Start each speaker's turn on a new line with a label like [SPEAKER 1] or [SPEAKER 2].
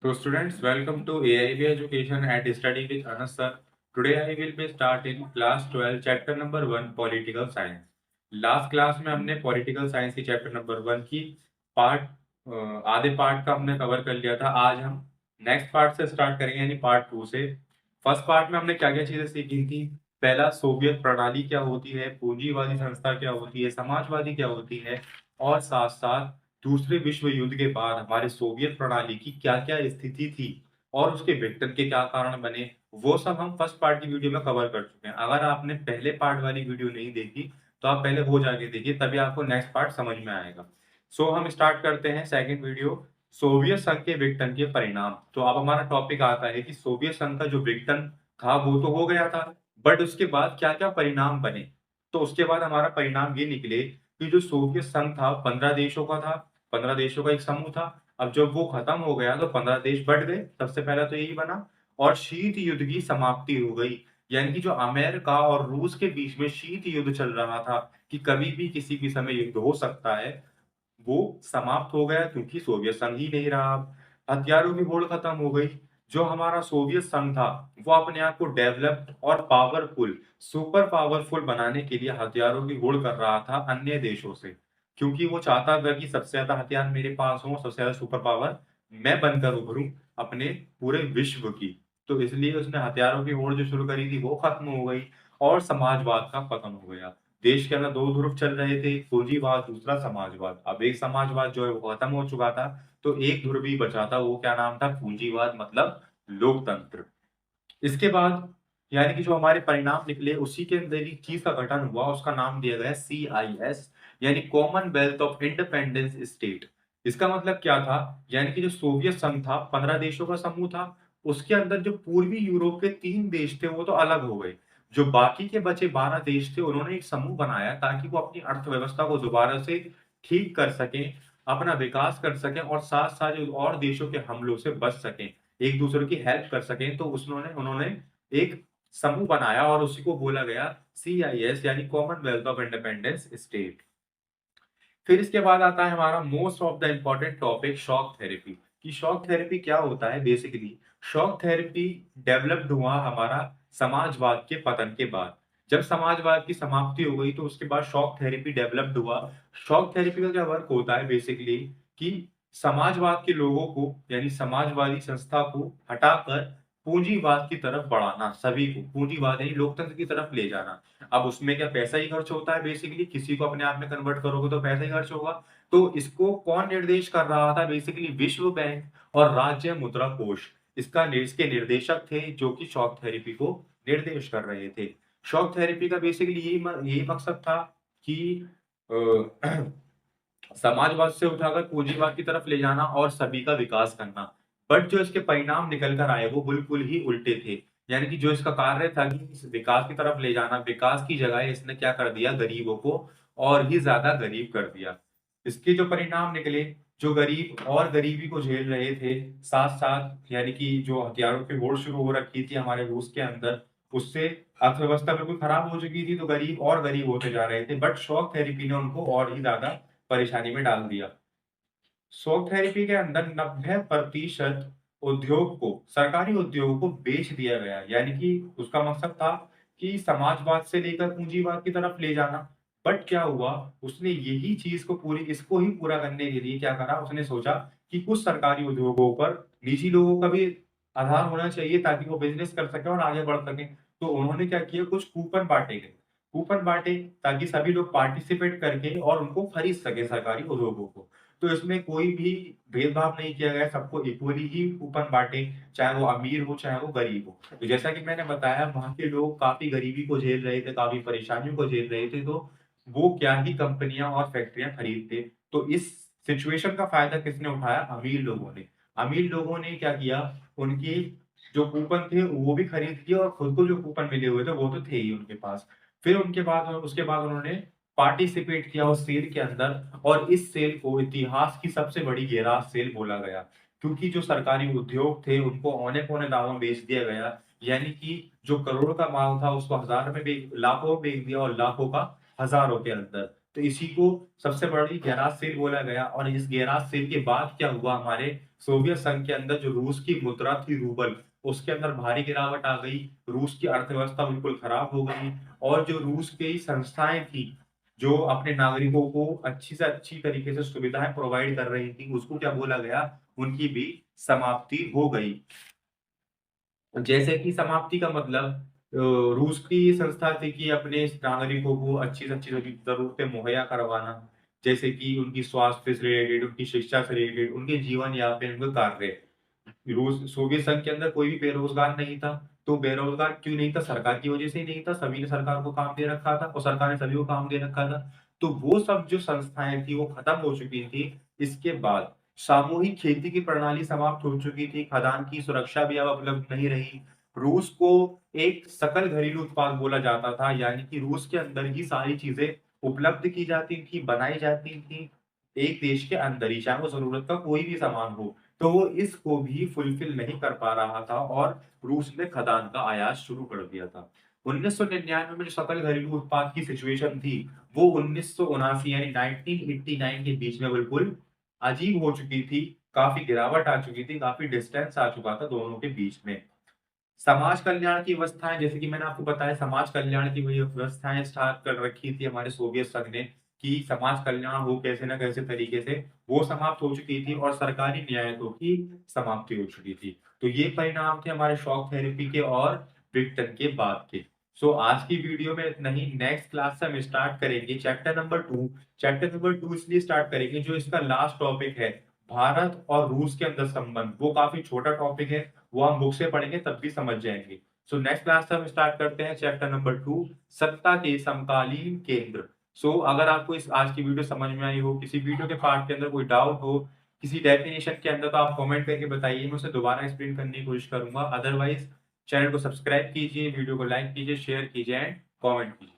[SPEAKER 1] So students, welcome to AIB Education at Study with Anas sir. Today I will be start in class 12 chapter number 1 Political Science. Last class में हमने political science की chapter number 1 की part आधे part का हमने cover कर लिया था। आज हम नेक्स्ट पार्ट से स्टार्ट करेंगे यानी पार्ट 2 से। फर्स्ट पार्ट में हमने क्या क्या चीजें सीखी थी। पहला, सोवियत प्रणाली क्या होती है, पूंजीवादी संस्था क्या होती है, समाजवादी क्या होती है, और साथ साथ दूसरे विश्व युद्ध के बाद हमारे सोवियत प्रणाली की क्या क्या स्थिति थी और उसके विघटन के क्या कारण बने, वो सब हम फर्स्ट पार्ट की वीडियो में कवर कर चुके हैं। अगर आपने पहले पार्ट वाली वीडियो नहीं देखी तो आप पहले वो जाके देखिए, तभी आपको नेक्स्ट पार्ट समझ में आएगा। सो हम स्टार्ट करते हैं सेकंड वीडियो, सोवियत संघ के विघटन के परिणाम। तो अब हमारा टॉपिक आता है कि सोवियत संघ का जो विघटन था वो तो हो गया था, बट उसके बाद क्या क्या परिणाम बने। तो उसके बाद हमारा परिणाम ये निकले कि जो सोवियत संघ था 15 देशों का था, 15 देशों का एक समूह था। अब जब वो खत्म हो गया तो 15 देश बढ़ गए, सबसे पहला तो यही बना। और शीत युद्ध की समाप्ति हो गई, यानी कि जो अमेरिका और रूस के बीच में शीत युद्ध चल रहा था कि कभी भी किसी भी समय युद्ध हो सकता है, वो समाप्त हो गया क्योंकि सोवियत संघ ही नहीं रहा। हथियारों की होड़ खत्म हो गई। जो हमारा सोवियत संघ था वो अपने आप को डेवलप्ड और पावरफुल, सुपर पावरफुल बनाने के लिए हथियारों की होड़ कर रहा था अन्य देशों से, क्योंकि वो चाहता था कि सबसे ज्यादा हथियार मेरे पास हो, सबसे ज्यादा सुपर पावर मैं बनकर उभरूं अपने पूरे विश्व की। तो इसलिए उसने हथियारों की होड़ जो शुरू करी थी वो खत्म हो गई और समाजवाद का पतन हो गया। देश के अंदर दो ध्रुव चल रहे थे, एक पूंजीवाद, दूसरा समाजवाद। अब एक समाजवाद जो है वो खत्म हो चुका था, तो एक ध्रुव ही बचा था, वो क्या नाम था, पूंजीवाद, मतलब लोकतंत्र। इसके बाद यानी कि जो हमारे परिणाम निकले उसी के अंदर एक चीज का गठन हुआ, उसका नाम दिया गया CIS, यानी कॉमनवेल्थ ऑफ इंडिपेंडेंस स्टेट। इसका मतलब क्या था, यानी कि जो सोवियत संघ था 15 देशों का समूह था, उसके अंदर जो पूर्वी यूरोप के 3 देश थे वो तो अलग हो गए। जो बाकी के बचे 12 देश थे उन्होंने एक समूह बनाया ताकि वो अपनी अर्थव्यवस्था को दोबारा से ठीक कर सकें, अपना विकास कर सकें और साथ साथ जो और देशों के हमलों से बच सकें, एक दूसरे की हेल्प कर सकें। तो उन्होंने उन्होंने एक समूह बनाया और उसी को बोला गया CIS, यानी कॉमनवेल्थ ऑफ इंडिपेंडेंस स्टेट। फिर इसके बाद आता है हमारा most of the important topic, shock therapy. कि शॉक थेरेपी क्या होता है। बेसिकली शॉक थेरेपी डेवलप्ड हुआ हमारा समाजवाद के पतन के बाद। जब समाजवाद की समाप्ति हो गई तो उसके बाद शॉक थेरेपी डेवलप्ड हुआ। शॉक थेरेपी का क्या वर्क होता है बेसिकली, कि समाजवाद के लोगों को यानी समाजवादी संस्था को हटाकर पूंजीवाद की तरफ बढ़ाना, सभी को पूंजीवाद यानी लोकतंत्र की तरफ ले जाना। अब उसमें क्या पैसा ही खर्च होता है, बेसिकली किसी को अपने आप में कन्वर्ट करोगे तो पैसा ही खर्च होगा। तो इसको कौन निर्देश कर रहा था, बेसिकली विश्व बैंक और राज्य मुद्रा कोष। इसके निर्देशक थे जो कि शॉक थेरेपी को निर्देश कर रहे थे। शॉक थेरेपी का बेसिकली यही मकसद था कि अ, समाजवाद से उठाकर पूंजीवाद की तरफ ले जाना और सभी का विकास करना। बट जो इसके परिणाम निकल कर आए वो बिल्कुल ही उल्टे थे। यानी कि जो इसका कार्य था कि इस विकास की तरफ ले जाना, विकास की जगह इसने क्या कर दिया, गरीबों को और ही ज्यादा गरीब कर दिया। इसके जो परिणाम निकले, जो गरीब और गरीबी को झेल रहे थे, साथ साथ यानी कि जो हथियारों की होड़ शुरू हो रखी थी हमारे रूस के अंदर, उससे अर्थव्यवस्था बिल्कुल खराब हो चुकी थी, तो गरीब और गरीब होते जा रहे थे। बट शॉक थेरेपी ने उनको और ही ज्यादा परेशानी में डाल दिया। शॉक थेरेपी के अंदर 90% उद्योग को, सरकारी उद्योग को बेच दिया गया। यानी कि उसका मकसद था कि समाजवाद से लेकर पूंजीवाद की तरफ ले जाना। बट क्या हुआ, उसने यही चीज को पूरी इसको ही पूरा करने के लिए क्या करा, उसने सोचा कि कुछ सरकारी उद्योगों पर निजी लोगों का भी आधार होना चाहिए ताकि वो बिजनेस कर सके और आगे बढ़ सके। तो उन्होंने क्या किया, कुछ कूपन बांटे गए, कूपन बांटे ताकि सभी लोग पार्टिसिपेट करके और उनको खरीद सके सरकारी उद्योगों को। तो इसमें कोई भी भेदभाव नहीं किया गया, सबको इक्वली ही कूपन बांटे, चाहे वो अमीर हो चाहे वो गरीब हो। तो जैसा कि मैंने बताया, वहां के लोग काफी गरीबी को झेल रहे थे, काफी परेशानियों को झेल रहे थे, तो वो क्या ही कंपनियां और फैक्ट्रियां खरीदते। तो इस सिचुएशन का फायदा किसने उठाया, अमीर लोगों ने। अमीर लोगों ने क्या किया, उनकी जो कूपन थे वो भी खरीद लिए और खुद को जो कूपन मिले हुए थे वो तो थे ही उनके पास। फिर उसके बाद उन्होंने पार्टिसिपेट किया उस सेल के अंदर, और इस सेल को इतिहास की सबसे बड़ी गेराज सेल बोला गया, क्योंकि जो सरकारी उद्योग थे उनको औने-पौने दामों में बेच दिया गया। यानी कि जो करोड़ का माल था उसको हजार में लाखों में बेच दिया और लाखों का हजारों के अंदर। तो इसी को सबसे बड़ी गैराज सेल बोला गया। और इस गैराज सेल के बाद क्या हुआ, हमारे सोवियत संघ के अंदर जो रूस की मुद्रा थी रूबल, उसके अंदर भारी गिरावट आ गई, रूस की अर्थव्यवस्था बिल्कुल खराब हो गई और जो रूस की संस्थाएँ थी, जो अपने नागरिकों को अच्छी से अच्छी तरीके से सुविधाएँ प्रोवाइड कर रही थी, उसको क्या बोला गया, उनकी भी समाप्ति हो गई। जैसे कि समाप्ति का मतलब रूस की संस्था थी कि अपने नागरिकों को अच्छी से अच्छी ज़रूरतें मुहैया करवाना, जैसे कि उनकी स्वास्थ्य से रिलेटेड, उनकी शिक्षा से रिलेटेड, उनके जीवन यापन, उनके कार्य। रूस सोवियत संघ के अंदर कोई भी बेरोज़गार नहीं था, तो बेरोज़गार क्यों नहीं था? सरकार की वजह से ही नहीं था, सभी ने सरकार को काम दे रखा था और सरकार ने सभी को काम दे रखा था। तो वो सब जो संस्थाएँ थी, वो खत्म हो चुकी थी। इसके बाद सामूहिक खेती की प्रणाली समाप्त हो चुकी थी, खाद्यान्न की सुरक्षा भी अब उपलब्ध नहीं रही। रूस को एक सकल घरेलू उत्पाद बोला जाता था, यानी कि रूस के अंदर ही सारी चीज़ें उपलब्ध की जाती थी, बनाई जाती थी, एक देश के अंदर ही, चाहे वो ज़रूरत का कोई भी सामान हो। तो वो इसको भी फुलफ़िल नहीं कर पा रहा था और रूस ने खदान का आयात शुरू कर दिया था। 1999 में जो सकल घरेलू उत्पाद की सिचुएशन थी, वो 1979 यानी 1989 के बीच में बिल्कुल अजीब हो चुकी थी, काफ़ी गिरावट आ चुकी थी, काफ़ी डिस्टेंस आ चुका था दोनों के बीच में। समाज कल्याण की व्यवस्थाएँ जैसे कि मैंने आपको बताया समाज कल्याण की वही व्यवस्थाएँ स्टार्ट कर रखी थी हमारे सोवियत संघ ने, कि समाज कल्याण हो कैसे न कैसे तरीके से, वो समाप्त हो चुकी थी और सरकारी न्यायिकों की समाप्ति हो चुकी थी। तो ये परिणाम थे हमारे शॉक थेरेपी के और विघटन के बाद के। सो आज की वीडियो में इतना ही, नेक्स्ट क्लास से हम स्टार्ट करेंगे चैप्टर नंबर 2। चैप्टर नंबर 2 इसलिए स्टार्ट करेंगे जो इसका लास्ट टॉपिक है, भारत और रूस के अंदर संबंध, वो काफ़ी छोटा टॉपिक है, वो हम बुक से पढ़ेंगे तब भी समझ जाएँगे। सो नेक्स्ट क्लास से हम स्टार्ट करते हैं चैप्टर नंबर 2, सत्ता के समकालीन केंद्र। अगर आपको इस आज की वीडियो समझ में आई हो, किसी वीडियो के पार्ट के अंदर कोई डाउट हो, किसी डेफिनिशन के अंदर, तो आप कमेंट करके बताइए, मैं उसे दोबारा एक्सप्लेन करने की कोशिश करूँगा। अदरवाइज़ चैनल को सब्सक्राइब कीजिए, वीडियो को लाइक कीजिए, शेयर कीजिए एंड कमेंट कीजिए।